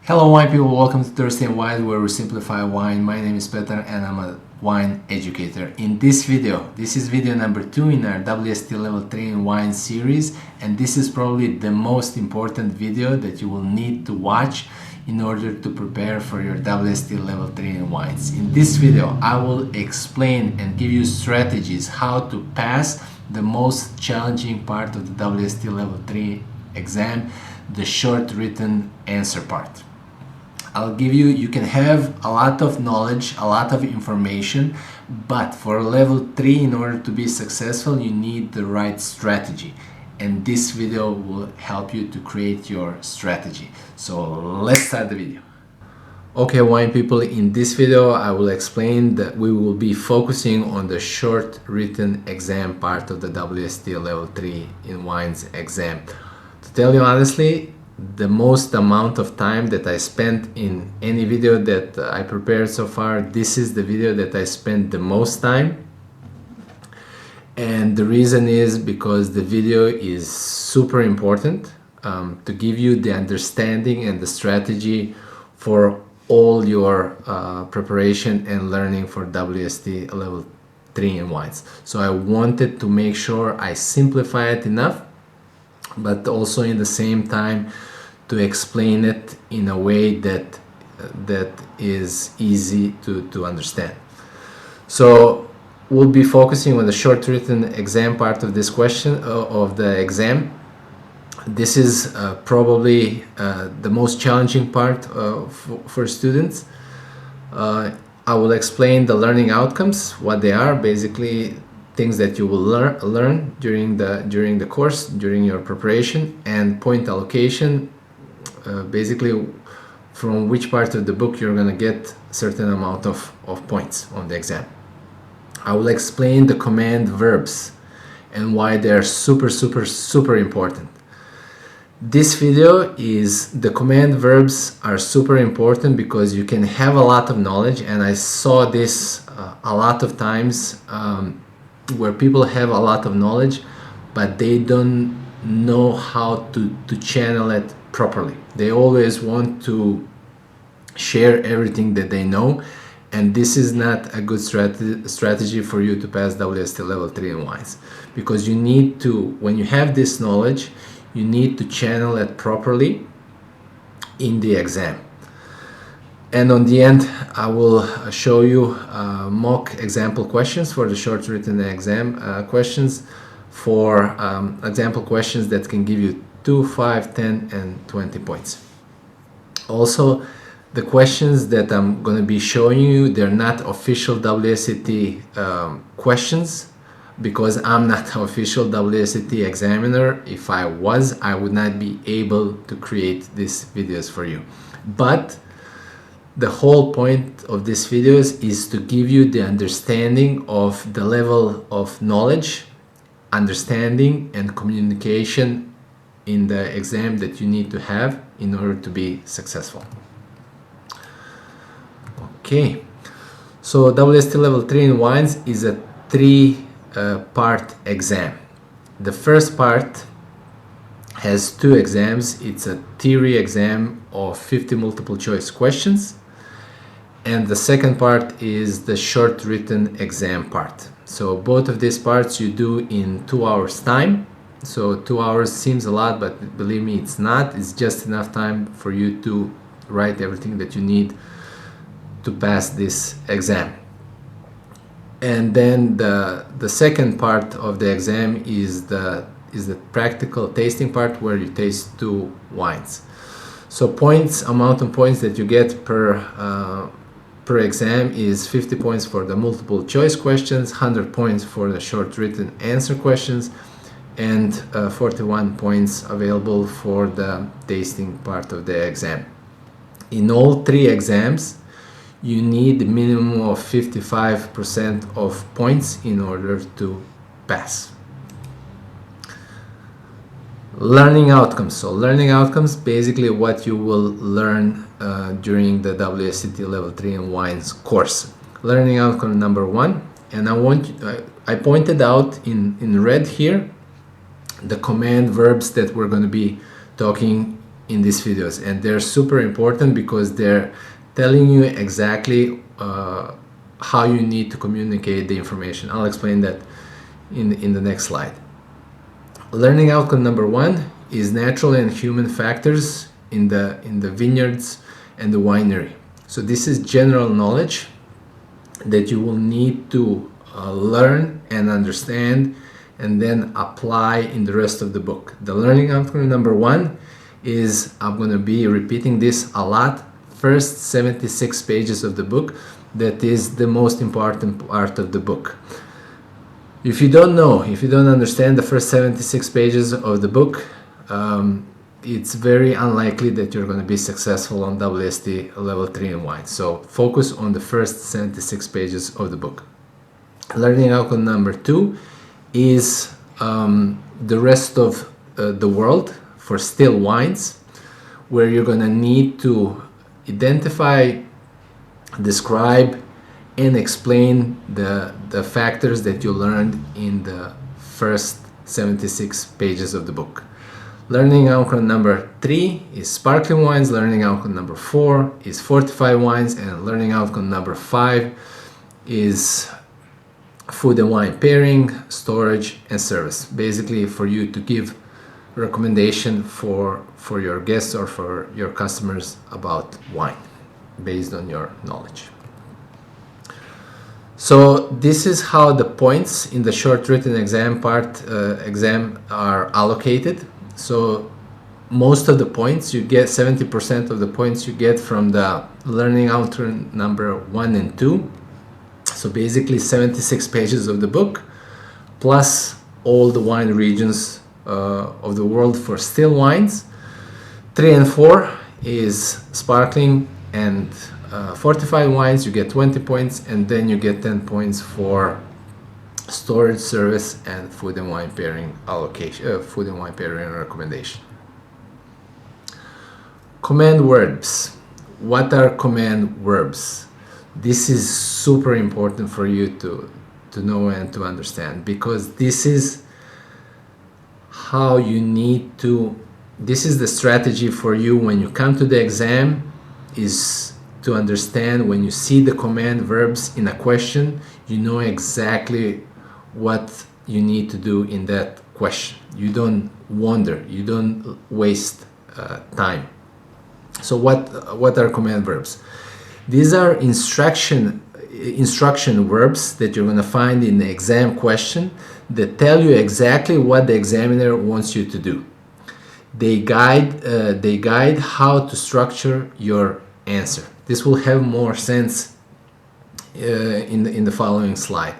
Hello wine people, welcome to Thursday in Wine where we simplify wine. My name is Peter and I'm a wine educator. In this video, this is video number 2 in our WSET Level 3 in Wine series, and this is probably the most important video that you will need to watch in order to prepare for your WSET Level 3 in Wines. In this video, I will explain and give you strategies how to pass the most challenging part of the WSET Level 3 exam, the short written answer part. You can have a lot of knowledge, a lot of information, but for level 3, in order to be successful, you need the right strategy. And this video will help you to create your strategy. So let's start the video. Okay, wine people, in this video I will explain that we will be focusing on the short written exam part of the WSET Level 3 in Wines exam. To tell you honestly, the most amount of time that I spent in any video that I prepared so far, this is the video that I spent the most time. And the reason is because the video is super important to give you the understanding and the strategy for all your preparation and learning for WSET Level 3 in Wines. So I wanted to make sure I simplify it enough, but also in the same time to explain it in a way that is easy to understand. So we'll be focusing on the short written exam part of this question of the exam. This is probably the most challenging part for students. I will explain the learning outcomes, what they are, basically things that you will learn during the course, during your preparation, and point allocation, basically from which part of the book you're going to get certain amount of points on the exam. I will explain the command verbs and why they are super important. This video is the command verbs are super important because you can have a lot of knowledge, and I saw this a lot of times where people have a lot of knowledge but they don't know how to channel it properly. They always want to share everything that they know, and this is not a good strategy for you to pass WSET Level 3 in Wines, because you need to, when you have this knowledge, you need to channel it properly in the exam. And on the end, I will show you mock example questions for the short written exam questions, for example questions that can give you 2, 5, 10, and 20 points. Also, the questions that I'm going to be showing you, they're not official WSET questions, because I'm not an official WSET examiner. If I was, I would not be able to create these videos for you. But the whole point of these videos is to give you the understanding of the level of knowledge, understanding, and communication in the exam that you need to have in order to be successful. Okay, so WSET Level 3 in Wines is a 3-part exam. The first part has 2 exams. It's a theory exam of 50 multiple choice questions, and the second part is the short written exam part. So both of these parts you do in 2 hours time. So 2 hours seems a lot, but believe me, it's not. It's just enough time for you to write everything that you need to pass this exam. And then the second part of the exam is the practical tasting part, where you taste 2 wines. So amount of points that you get per exam is 50 points for the multiple choice questions, 100 points for the short written answer questions, and 41 points available for the tasting part of the exam. In all 3 exams, you need a minimum of 55% of points in order to pass. Learning outcomes. So learning outcomes, basically what you will learn during the WSET Level 3 in Wines course. Learning outcome number 1, and I pointed out in red here the command verbs that we're going to be talking in these videos, and they're super important because they're telling you exactly how you need to communicate the information. I'll explain that in the next slide. Learning outcome number 1 is natural and human factors in the vineyards and the winery. So this is general knowledge that you will need to learn and understand and then apply in the rest of the book. The learning outcome number 1 is, I'm going to be repeating this a lot, first 76 pages of the book. That is the most important part of the book. If you don't know, if you don't understand the first 76 pages of the book, it's very unlikely that you're going to be successful on WSET Level 3 in wine. So focus on the first 76 pages of the book. Learning outcome number 2 is the rest of the world for still wines, where you're going to need to identify, describe, and explain the factors that you learned in the first 76 pages of the book. Learning outcome number 3 is sparkling wines, learning outcome number 4 is fortified wines, and learning outcome number 5 is food and wine pairing, storage, and service. Basically for you to give recommendation for your guests or for your customers about wine based on your knowledge. So this is how the points in the short written exam are allocated. So most of the points you get, 70% of the points you get from the learning outcome number 1 and 2. So basically 76 pages of the book plus all the wine regions of the world for still wines. 3 and 4 is sparkling and fortified wines. You get 20 points, and then you get 10 points for storage, service, and food and wine pairing allocation, food and wine pairing recommendation. Command verbs. What are command verbs? This is super important for you to know and to understand, because this is how you need to, this is the strategy for you when you come to the exam, is to understand when you see the command verbs in a question, you know exactly what you need to do in that question. You don't wonder, you don't waste time. So what are command verbs? These are instruction verbs that you're going to find in the exam question that tell you exactly what the examiner wants you to do. They guide how to structure your answer. This will have more sense in the following slide.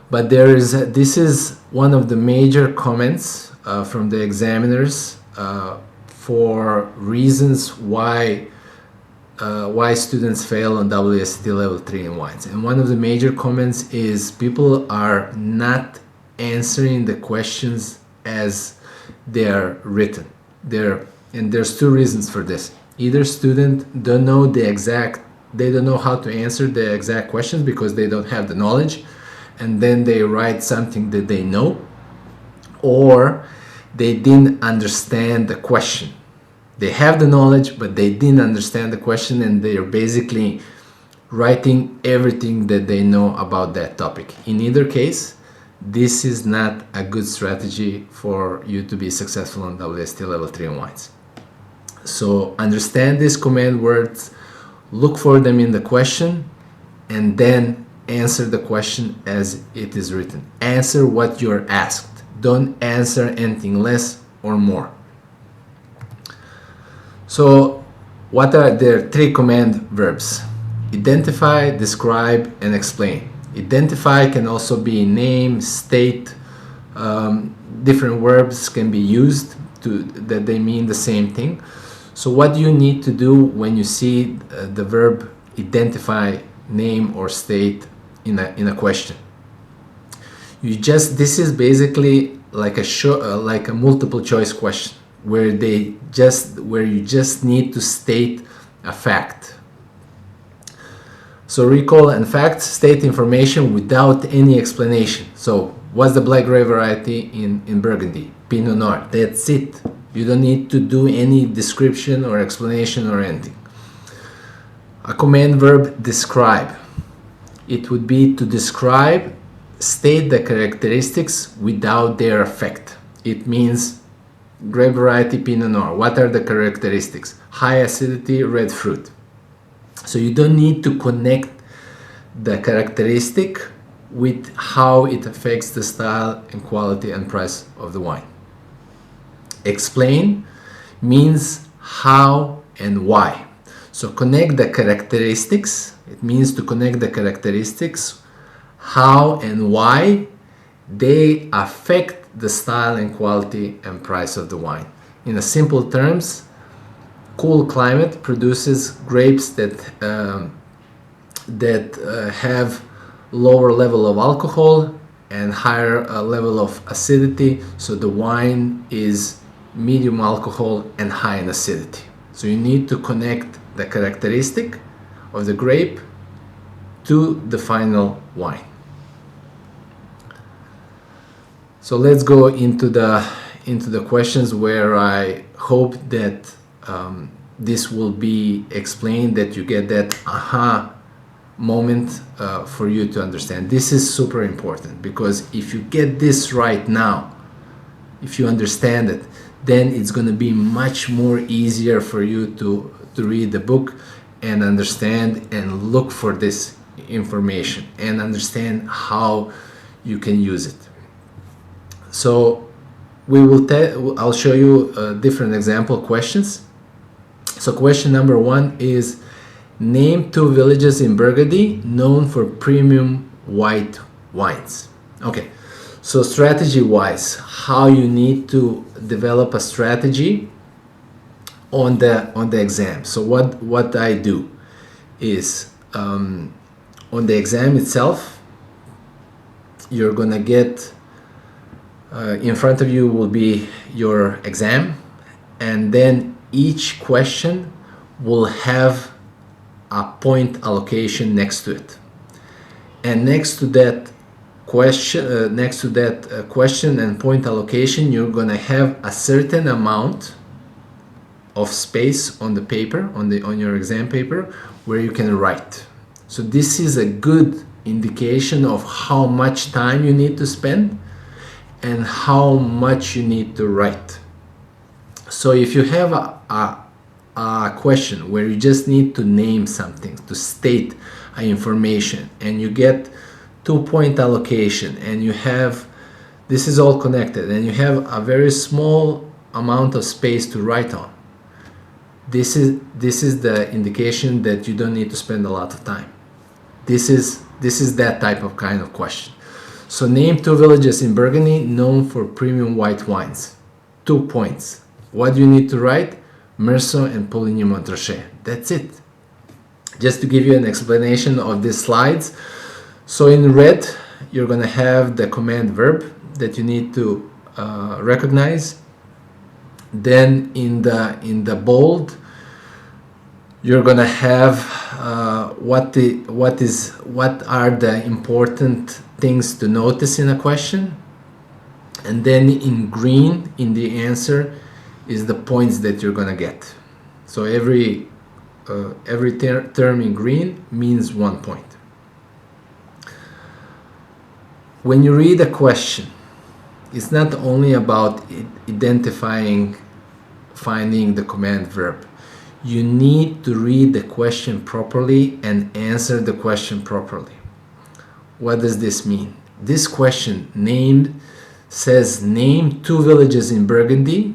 But this is one of the major comments from the examiners for reasons why students fail on WSET Level 3 in wines. And one of the major comments is people are not answering the questions as they are written. And there's two reasons for this. Either student don't know they don't know how to answer the exact questions because they don't have the knowledge, and then they write something that they know, or they didn't understand the question. They have the knowledge, but they didn't understand the question, and they are basically writing everything that they know about that topic. In either case, this is not a good strategy for you to be successful on WSET Level 3 in wines. So understand these command words, look for them in the question, and then answer the question as it is written. Answer what you're asked. Don't answer anything less or more. So what are the 3 command verbs? Identify, describe, and explain. Identify can also be name, state. Different verbs can be used that they mean the same thing. So what do you need to do when you see the verb identify, name, or state in a question? This is basically like a multiple choice question where you just need to state a fact. So recall and fact, state information without any explanation. So what's the black grape variety in Burgundy? Pinot Noir. That's it. You don't need to do any description or explanation or anything. A command verb, describe. It would be to describe, state the characteristics without their effect. It means grape variety Pinot Noir. What are the characteristics? High acidity, red fruit. So you don't need to connect the characteristic with how it affects the style and quality and price of the wine. Explain means how and why. So connect the characteristics. It means to connect the characteristics, how and why they affect the style and quality and price of the wine. In a simple terms, cool climate produces grapes that have lower level of alcohol and higher level of acidity, so the wine is medium alcohol and high in acidity. So you need to connect the characteristic of the grape to the final wine. So let's go into the questions, where I hope that this will be explained, that you get that aha moment for you to understand. This is super important, because if you get this right now, if you understand it, then it's going to be much more easier for you to read the book and understand and look for this information and understand how you can use it. So I'll show you different example questions. So question number 1 is, name 2 villages in Burgundy known for premium white wines. Okay, so strategy wise, how you need to develop a strategy on the exam. So what I do is, on the exam itself, you're gonna get in front of you will be your exam, and then each question will have a point allocation next to it, and next to that question and point allocation, you're gonna have a certain amount of space on the paper, on your exam paper, where you can write. So this is a good indication of how much time you need to spend and how much you need to write. So if you have a question where you just need to name something, to state information, and you get 2-point allocation, and you have, this is all connected, and you have a very small amount of space to write on, this is the indication that you don't need to spend a lot of time. This is that type of kind of question. So name 2 villages in Burgundy known for premium white wines. 2 points. What do you need to write? Meursault and Pouligny-Montrachet. That's it. Just to give you an explanation of these slides. So in red, you're going to have the command verb that you need to recognize. Then in the bold, you're going to have what are the important things to notice in a question. And then in green, in the answer, is the points that you're going to get. So every term in green means 1 point. When you read a question, it's not only about finding the command verb. You need to read the question properly and answer the question properly. What does this mean? This question says name 2 villages in Burgundy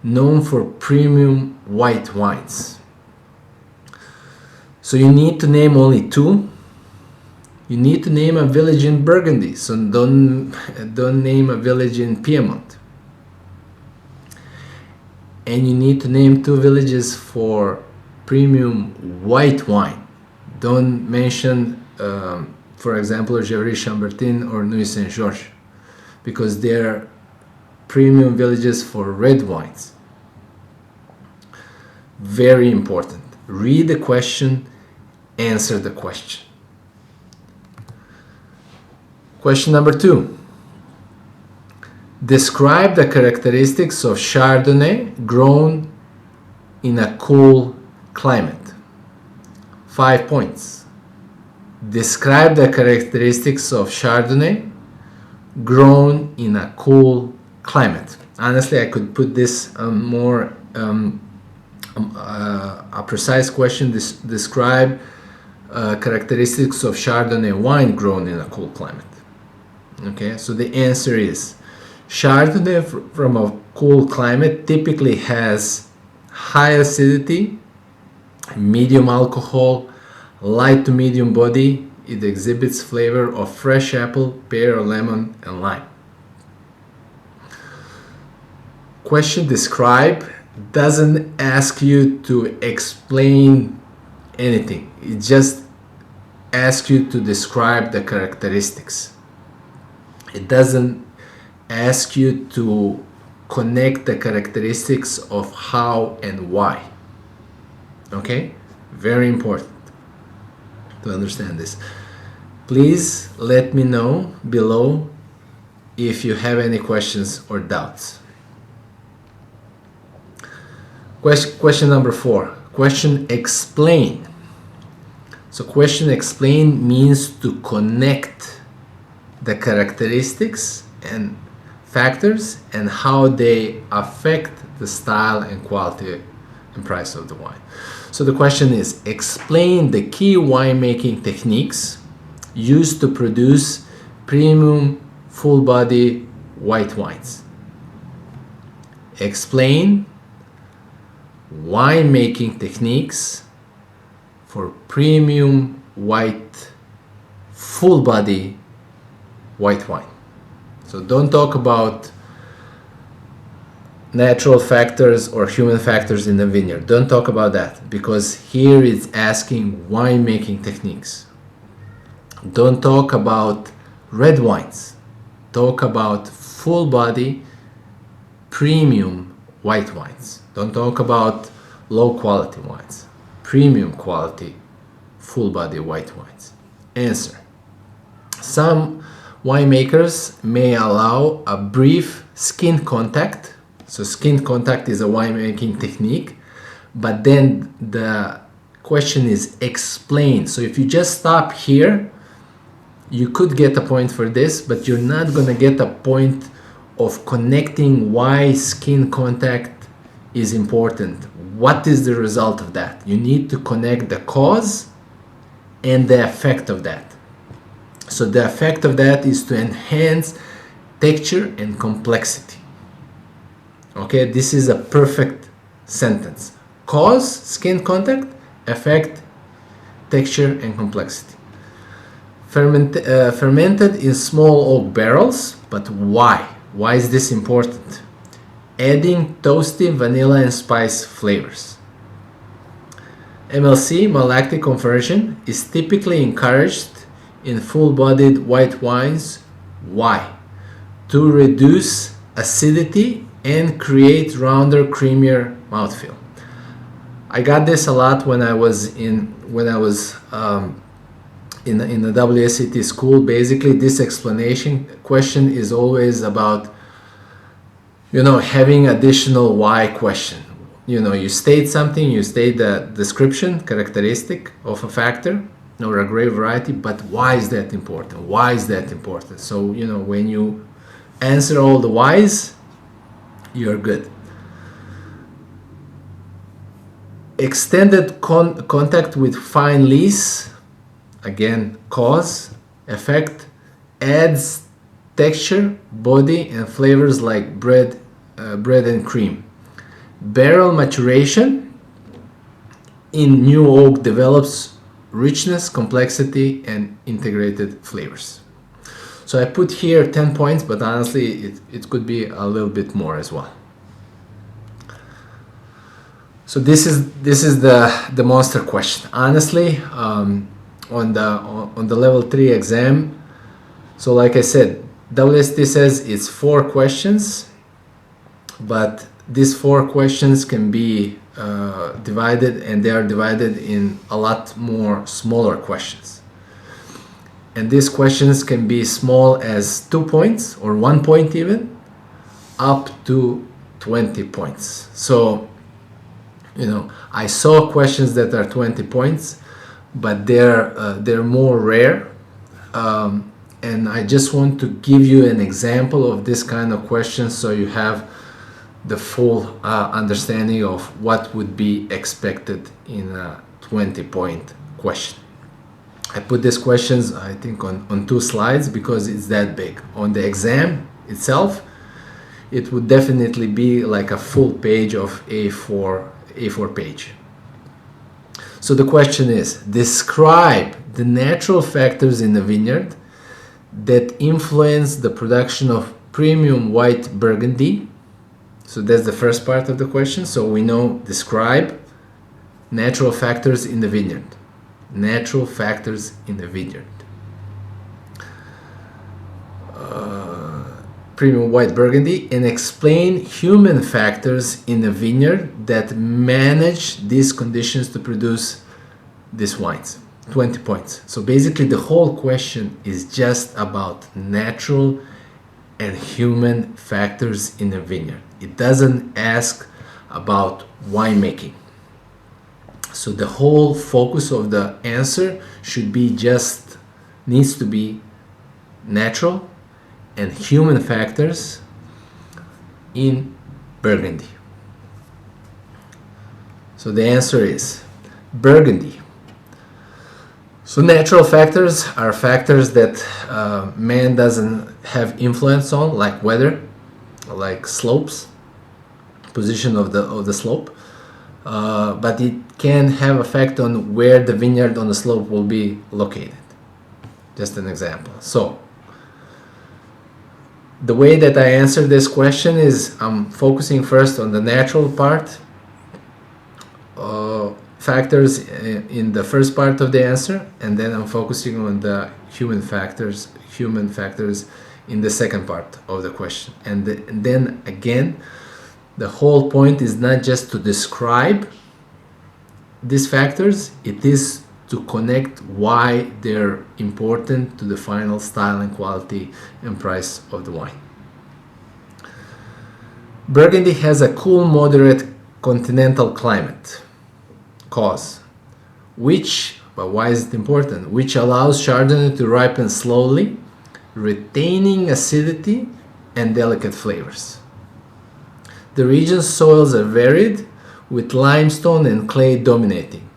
known for premium white wines. So you need to name only 2. You need to name a village in Burgundy, so don't name a village in Piedmont. And you need to name 2 villages for premium white wine. Don't mention, for example, Gevrey-Chambertin or Nuits-Saint-Georges, because they're premium villages for red wines. Very important. Read the question, answer the question. Question number 2. Describe the characteristics of Chardonnay grown in a cool climate. 5 points. Describe the characteristics of Chardonnay grown in a cool climate. Honestly, I could put this more a precise question. Describe characteristics of Chardonnay wine grown in a cool climate. Okay, so the answer is Chardonnay from a cool climate typically has high acidity, medium alcohol, light to medium body. It exhibits flavor of fresh apple, pear, lemon, and lime. Question describe doesn't ask you to explain anything. It just asks you to describe the characteristics. It doesn't ask you to connect the characteristics of how and why. Okay? Very important to understand this. Please let me know below if you have any questions or doubts. Question number 4. Question explain. So question explain means to connect the characteristics and factors and how they affect the style and quality and price of the wine. So the question is, explain the key winemaking techniques used to produce premium full body white wines. Explain winemaking techniques for premium white full body white wine. So don't talk about natural factors or human factors in the vineyard. Don't talk about that, because here it's asking winemaking techniques. Don't talk about red wines. Talk about full body premium white wines. Don't talk about low quality wines. Premium quality full body white wines. Answer. Some winemakers may allow a brief skin contact. So skin contact is a winemaking technique, but then the question is explain. So if you just stop here, you could get a point for this, but you're not going to get a point of connecting why skin contact is important. What is the result of that? You need to connect the cause and the effect of that. So the effect of that is to enhance texture and complexity. Okay, this is a perfect sentence. Cause, skin contact, effect, texture and complexity. Fermented in small oak barrels, but why? Why is this important? Adding toasty vanilla and spice flavors. MLC, malolactic conversion, is typically encouraged in full-bodied white wines. Why? To reduce acidity and create rounder, creamier mouthfeel. I got this a lot when I was in the WSET school. Basically, this explanation question is always about having additional why question. You state something, you state the description, characteristic of a factor or a grape variety, but why is that important? Why is that important? So, when you answer all the whys, you're good. Extended contact with fine lees, again, cause, effect, adds texture, body, and flavors like bread and cream. Barrel maturation in new oak develops richness, complexity, and integrated flavors. So I put here 10 points, but honestly, it could be a little bit more as well. So this is the monster question. Honestly, on the level 3 exam. So like I said, WSET says it's 4 questions, but these 4 questions can be divided, and they are divided in a lot more smaller questions. And these questions can be small as 2 points or 1 point even, up to 20 points. So, I saw questions that are 20 points, but they're more rare. And I just want to give you an example of this kind of question so you have the full understanding of what would be expected in a 20-point question. I put these questions, I think, on 2 slides because it's that big. On the exam itself, it would definitely be like a full page of A4 page. So the question is, describe the natural factors in the vineyard that influence the production of premium white Burgundy. So that's the first part of the question. So we know, describe natural factors in the vineyard. Natural factors in the vineyard. Premium white Burgundy, and explain human factors in the vineyard that manage these conditions to produce these wines. 20 points. So basically the whole question is just about natural and human factors in the vineyard. It doesn't ask about winemaking. So the whole focus of the answer needs to be natural and human factors in Burgundy. So the answer is Burgundy. So natural factors are factors that man doesn't have influence on, like weather, like slopes, position of the slope, but it can have effect on where the vineyard on the slope will be located. Just an example. So the way that I answer this question is I'm focusing first on the natural part, factors in the first part of the answer, and then I'm focusing on the human factors in the second part of the question. And then again, the whole point is not just to describe these factors, it is to connect why they're important to the final style and quality and price of the wine. Burgundy has a cool, moderate continental climate. But why is it important? Which allows Chardonnay to ripen slowly, retaining acidity and delicate flavors. The region's soils are varied, with limestone and clay dominating.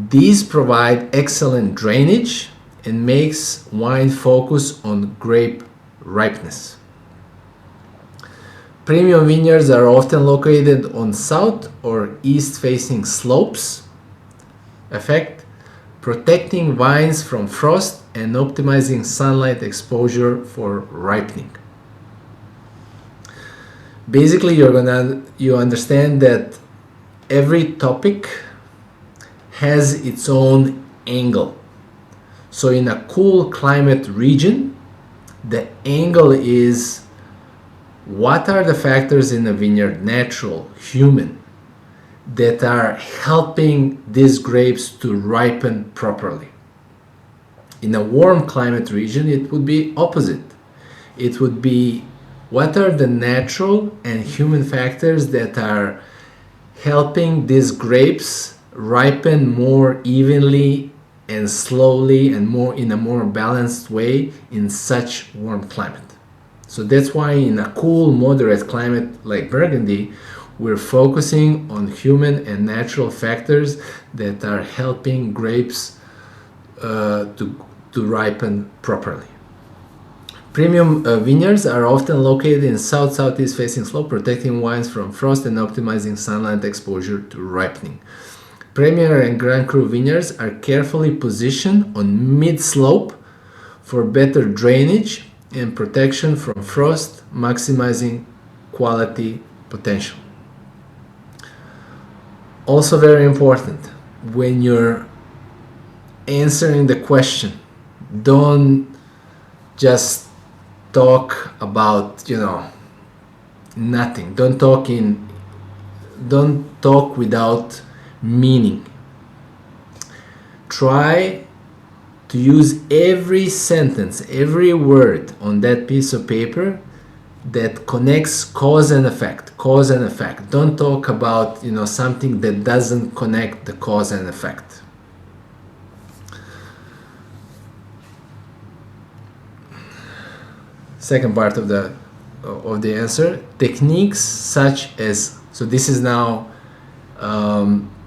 These provide excellent drainage and makes wine focus on grape ripeness. Premium vineyards are often located on south or east-facing slopes, protecting vines from frost and optimizing sunlight exposure for ripening. Basically, you understand that every topic has its own angle. So in a cool climate region, the angle is what are the factors in the vineyard, natural, human, that are helping these grapes to ripen properly. In a warm climate region, it would be opposite. It would be what are the natural and human factors that are helping these grapes ripen more evenly and slowly and in a more balanced way in such warm climate. So that's why in a cool, moderate climate like Burgundy, we're focusing on human and natural factors that are helping grapes to ripen properly. Premium vineyards are often located in south-southeast facing slope, protecting wines from frost and optimizing sunlight exposure to ripening. Premier and Grand Cru vineyards are carefully positioned on mid-slope for better drainage and protection from frost, maximizing quality potential. Also very important, when you're answering the question, don't just talk about, nothing. Don't talk without meaning. Try to use every sentence, every word on that piece of paper that connects cause and effect. Cause and effect. Don't talk about, you know, something that doesn't connect the cause and effect. Second part of the answer, techniques such as, so this is now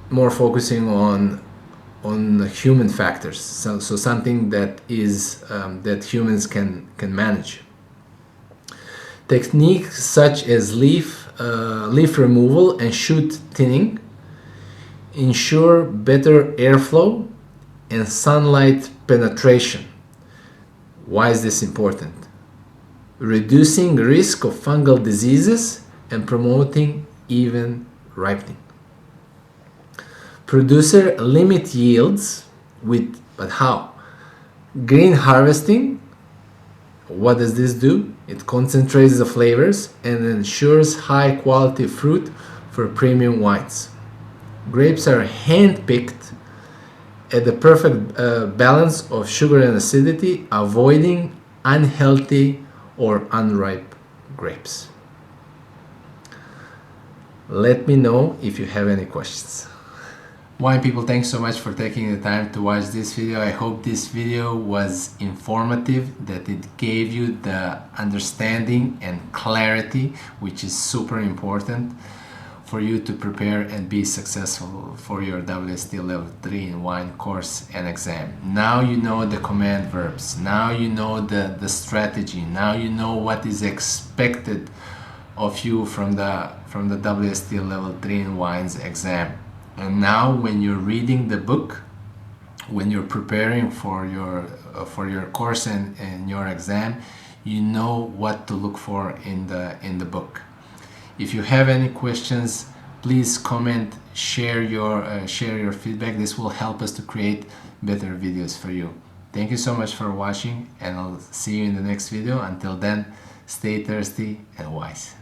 more focusing on human factors, so something that is that humans can manage. Techniques such as leaf removal and shoot thinning ensure better airflow and sunlight penetration. Why is this important? Reducing risk of fungal diseases and promoting even ripening. Producer limit yields with, but how? Green harvesting. What does this do? It concentrates the flavors and ensures high quality fruit for premium wines. Grapes are hand-picked at the perfect balance of sugar and acidity, avoiding unhealthy or unripe grapes. Let me know if you have any questions. Wine people, thanks so much for taking the time to watch this video. I hope this video was informative, that it gave you the understanding and clarity, which is super important for you to prepare and be successful for your WSET Level 3 in wine course and exam. Now you know the command verbs, now you know the strategy, now you know what is expected of you from the WSET Level 3 in wines exam. And now when you're reading the book, when you're preparing for your course and your exam, you know what to look for in the book. If you have any questions, please comment, share your feedback. This will help us to create better videos for you. Thank you so much for watching, and I'll see you in the next video. Until then, stay thirsty and wise.